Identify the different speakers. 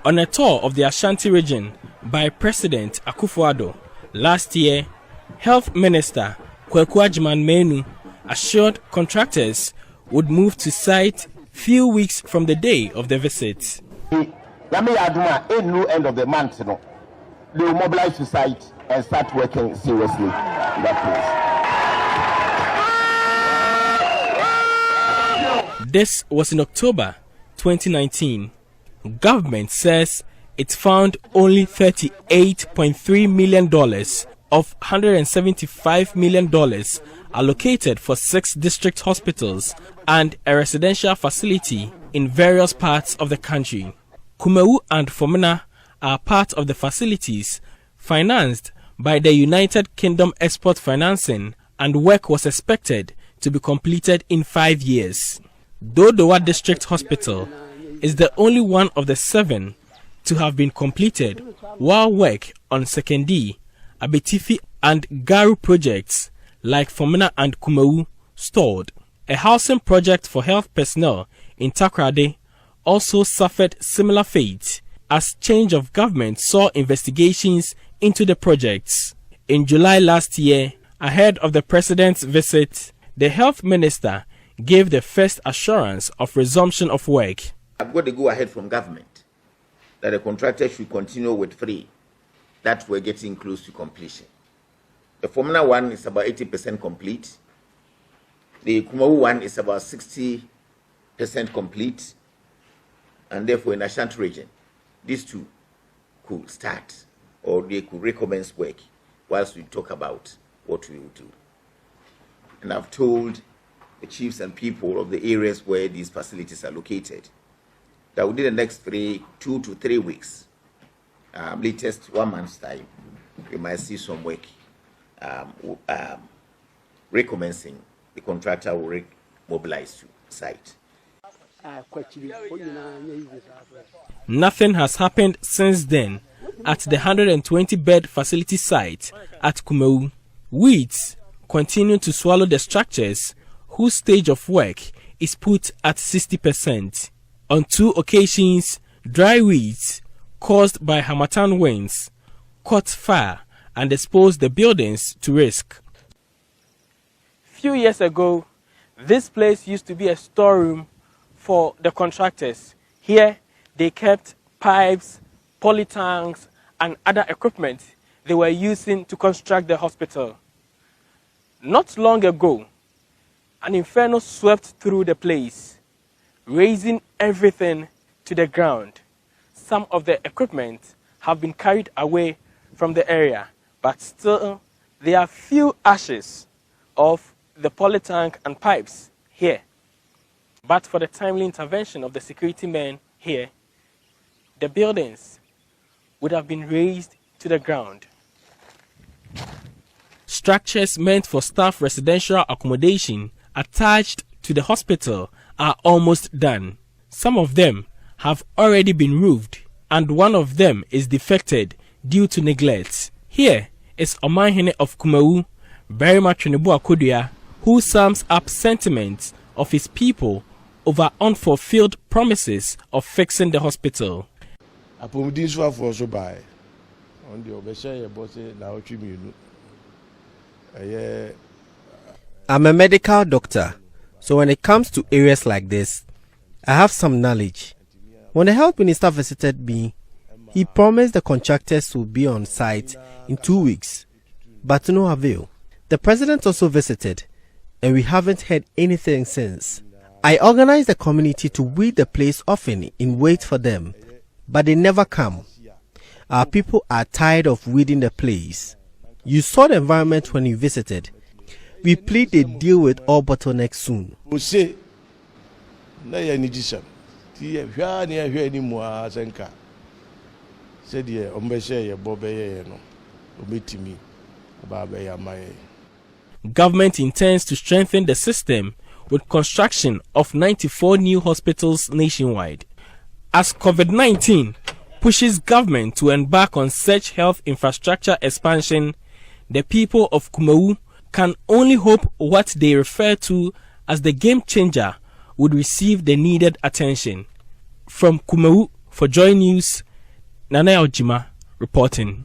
Speaker 1: On a tour of the Ashanti region by President Akufo-Addo last year, Health Minister Kwekuajiman Menu assured contractors would move to site few weeks from the day of the visit.
Speaker 2: End of the month, they will mobilize to site and start working seriously in that place.
Speaker 1: This was in October 2019. Government says it found only $38.3 million of $175 million allocated for 6 district hospitals and a residential facility in various parts of the country. KUMAWU and Fomena are part of the facilities financed by the United Kingdom Export Financing, and work was expected to be completed in 5 years. Dodowa District Hospital is the only one of the 7 to have been completed, while work on Sekyere, Abetifi and Garu projects like Fomena and KUMAWU stalled. A housing project for health personnel in Takoradi also suffered similar fate, as change of government saw investigations into the projects. In July last year, ahead of the president's visit, the health minister gave the first assurance of resumption of work.
Speaker 2: I've got to go ahead from government that the contractor should continue with 3 that we're getting close to completion. The Fomena one is about 80% complete. The KUMAWU one is about 60% complete. And therefore, in Ashanti region, these 2 could start, or they could recommence work whilst we talk about what we will do. And I've told the chiefs and people of the areas where these facilities are located that within the next 2 to 3 weeks, latest 1 month's time, we might see some work recommencing. The contractor will mobilize to site.
Speaker 1: Nothing has happened since then at the 120-bed facility site at KUMAWU. Weeds continue to swallow the structures whose stage of work is put at 60%. On 2 occasions, dry weeds caused by Harmattan winds caught fire and exposed the buildings to risk. Few years ago, this place used to be a storeroom for the contractors. Here, they kept pipes, polytanks, and other equipment they were using to construct the hospital. Not long ago, an inferno swept through the place, raising everything to the ground. Some of the equipment have been carried away from the area, but still there are few ashes of the polytank and pipes here. But for the timely intervention of the security men here, the buildings would have been razed to the ground. Structures meant for staff residential accommodation attached to the hospital are almost done. Some of them have already been roofed, and one of them is defected due to neglect. Here is Omanhene of KUMAWU, Berima Twenebu Akodua, who sums up sentiments of his people over unfulfilled promises of fixing the hospital.
Speaker 3: I'm a medical doctor, so when it comes to areas like this, I have some knowledge. When the health minister visited me, he promised the contractors would be on site in 2 weeks, but to no avail. The president also visited, and we haven't heard anything since. I organized the community to weed the place often in wait for them, but they never come. Our people are tired of weeding the place. You saw the environment when you visited. We plead they deal with all bottlenecks soon.
Speaker 1: Government intends to strengthen the system with construction of 94 new hospitals nationwide. As COVID-19 pushes government to embark on such health infrastructure expansion, the people of KUMAWU can only hope what they refer to as the game changer would receive the needed attention. From KUMAWU for Joy News, Nana Ojima reporting.